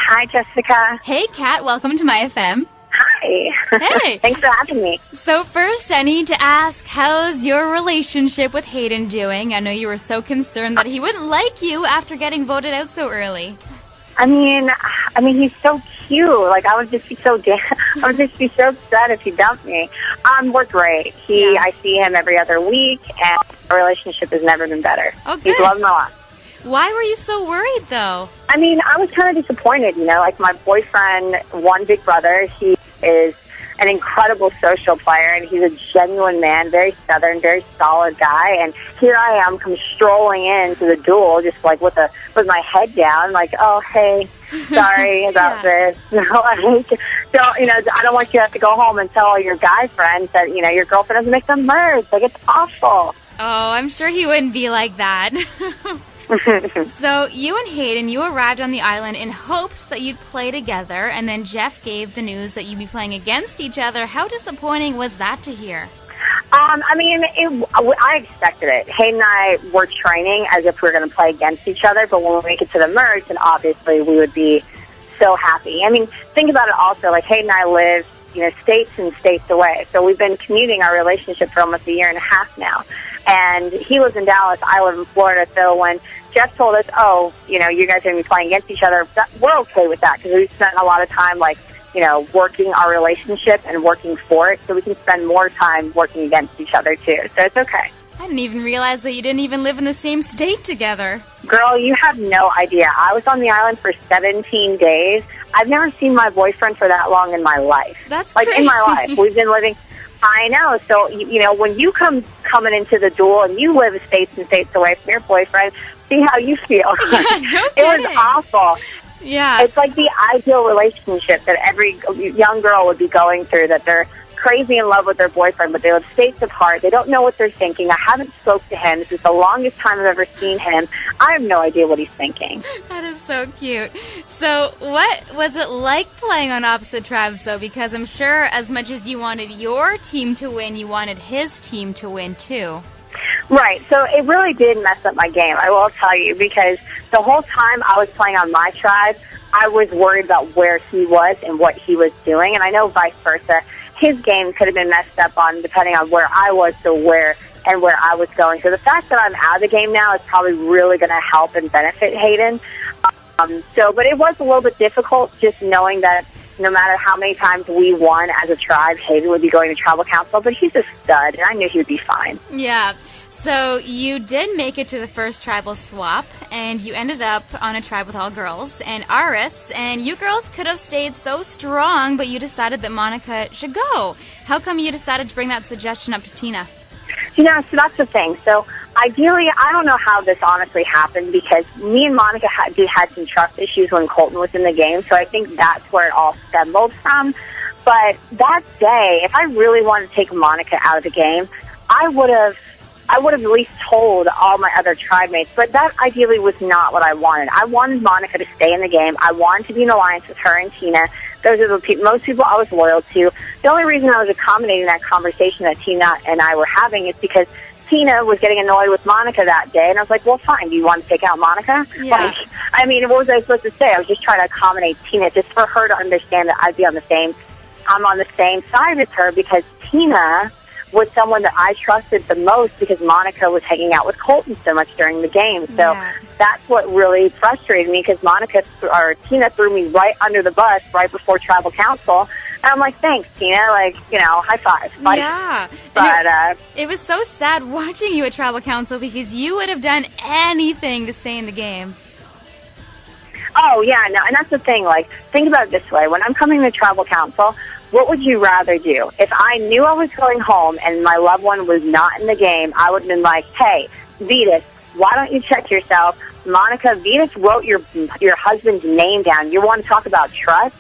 Hi, Jessica. Hey, Kat. Welcome to myFM. Hi. Hey. Thanks for having me. So first, I need to ask, how's your relationship with Hayden doing? I know you were so concerned that he wouldn't like you after getting voted out so early. I mean, he's so cute. Like, I would just be so upset if he dumped me. We're great. I see him every other week, and our relationship has never been better. Oh, good. He's loved me a lot. Why were you so worried, though? I mean, I was kind of disappointed, like my boyfriend, one big brother, he is an incredible social player, and he's a genuine man, very southern, very solid guy, and here I am come strolling into the duel just like with my head down, like, oh, hey, sorry about this. I don't want you to have to go home and tell all your guy friends that, your girlfriend doesn't make them merge. Like, it's awful. Oh, I'm sure he wouldn't be like that. So you and Hayden, you arrived on the island in hopes that you'd play together, and then Jeff gave the news that you'd be playing against each other. How disappointing was that to hear? I expected it. Hayden and I were training as if we were going to play against each other, but when we make it to the merge, then obviously we would be so happy. I mean, think about it also, like Hayden and I live, states and states away. So we've been commuting our relationship for almost a year and a half now. And he lives in Dallas, I live in Florida, so when Jeff told us, you guys are going to be playing against each other, we're okay with that because we've spent a lot of time, working our relationship and working for it, so we can spend more time working against each other, too. So it's okay. I didn't even realize that you didn't even live in the same state together. Girl, you have no idea. I was on the island for 17 days. I've never seen my boyfriend for that long in my life. That's crazy. Like, in my life. We've been living... I know. So, when you coming into the duel and you live states and states away from your boyfriend, see how you feel. No it was awful. Yeah. It's like the ideal relationship that every young girl would be going through, that they're crazy in love with their boyfriend, but they live states apart. They don't know what they're thinking. I haven't spoke to him. This is the longest time I've ever seen him. I have no idea what he's thinking. That is so cute. So what was it like playing on opposite tribes, though? Because I'm sure as much as you wanted your team to win, you wanted his team to win, too. Right. So it really did mess up my game, I will tell you, because the whole time I was playing on my tribe, I was worried about where he was and what he was doing, and I know vice versa. His game could have been messed up on depending on where I was where I was going. So the fact that I'm out of the game now is probably really going to help and benefit Hayden. But it was a little bit difficult just knowing that no matter how many times we won as a tribe, Hayden would be going to tribal council, but he's a stud, and I knew he would be fine. Yeah. So you did make it to the first tribal swap, and you ended up on a tribe with all girls and Aris, and you girls could have stayed so strong, but you decided that Monica should go. How come you decided to bring that suggestion up to Tina? So that's the thing. So ideally, I don't know how this honestly happened, because me and Monica had some trust issues when Colton was in the game, so I think that's where it all stemmed from. But that day, if I really wanted to take Monica out of the game, I would have at least told all my other tribe mates, but that ideally was not what I wanted. I wanted Monica to stay in the game. I wanted to be in alliance with her and Tina. Those are most people I was loyal to. The only reason I was accommodating that conversation that Tina and I were having is because Tina was getting annoyed with Monica that day, and I was like, well, fine, do you want to take out Monica? Yeah. What was I supposed to say? I was just trying to accommodate Tina just for her to understand that I'm on the same side with her, because Tina was someone that I trusted the most because Monica was hanging out with Colton so much during the game. So that's what really frustrated me, because Tina threw me right under the bus right before tribal council. And I'm like, thanks, Tina. High five. Yeah. But it was so sad watching you at tribal council, because you would have done anything to stay in the game. Oh, yeah, no, and that's the thing. Think about it this way. When I'm coming to tribal council, what would you rather do? If I knew I was going home and my loved one was not in the game, I would have been like, hey, Vetus, why don't you check yourself? Monica, Vetus wrote your husband's name down. You want to talk about trust?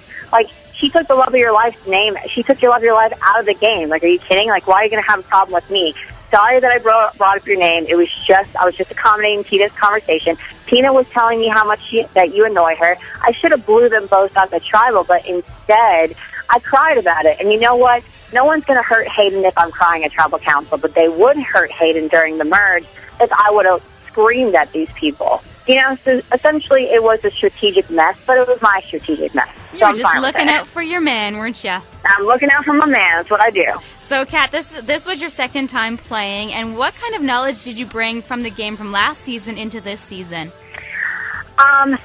She took the love of your life's name. She took your love of your life out of the game. Are you kidding? Why are you going to have a problem with me? Sorry that I brought up your name. I was just accommodating Tina's conversation. Tina was telling me how much that you annoy her. I should have blew them both out the tribal, but instead I cried about it. And you know what? No one's going to hurt Hayden if I'm crying at tribal council, but they would hurt Hayden during the merge if I would have screamed at these people. So essentially it was a strategic mess, but it was my strategic mess. You were just looking out for your man, weren't you? I'm looking out for my man. That's what I do. So, Kat, this was your second time playing, and what kind of knowledge did you bring from the game from last season into this season?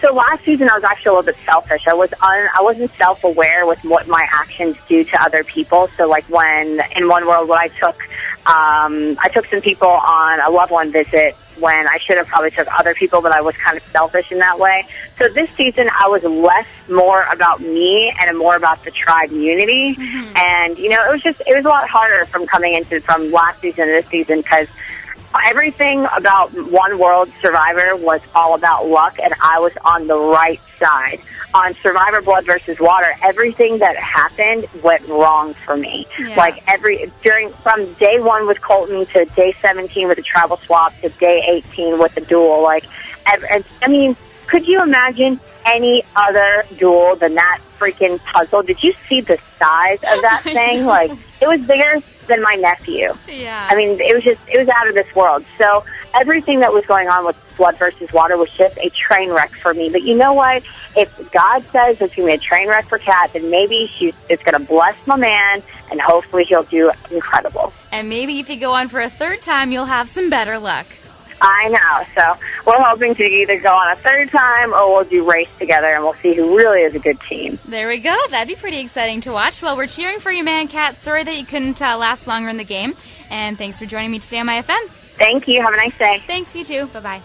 So last season I was actually a little bit selfish. I wasn't self-aware with what my actions do to other people. So like when in One World, when I took some people on a loved one visit when I should have probably took other people, but I was kind of selfish in that way. So this season I was more about me and more about the tribe unity. Mm-hmm. And, it was a lot harder from last season to this season because everything about One World Survivor was all about luck, and I was on the right side. On Survivor Blood versus Water, everything that happened went wrong for me. Yeah. From day 1 with Colton to day 17 with the travel swap to day 18 with the duel. Could you imagine any other duel than that freaking puzzle? Did you see the size of that thing? It was bigger than my nephew. Yeah. It was out of this world. So everything that was going on with Blood versus Water was just a train wreck for me. But you know what? If God says it's going to be a train wreck for Kat, then maybe it's going to bless my man, and hopefully he'll do incredible. And maybe if you go on for a third time, you'll have some better luck. I know. So we're hoping to either go on a third time or we'll do race together, and we'll see who really is a good team. There we go. That'd be pretty exciting to watch. Well, we're cheering for you, man, Kat. Sorry that you couldn't last longer in the game. And thanks for joining me today on myFM. Thank you. Have a nice day. Thanks, you too. Bye-bye.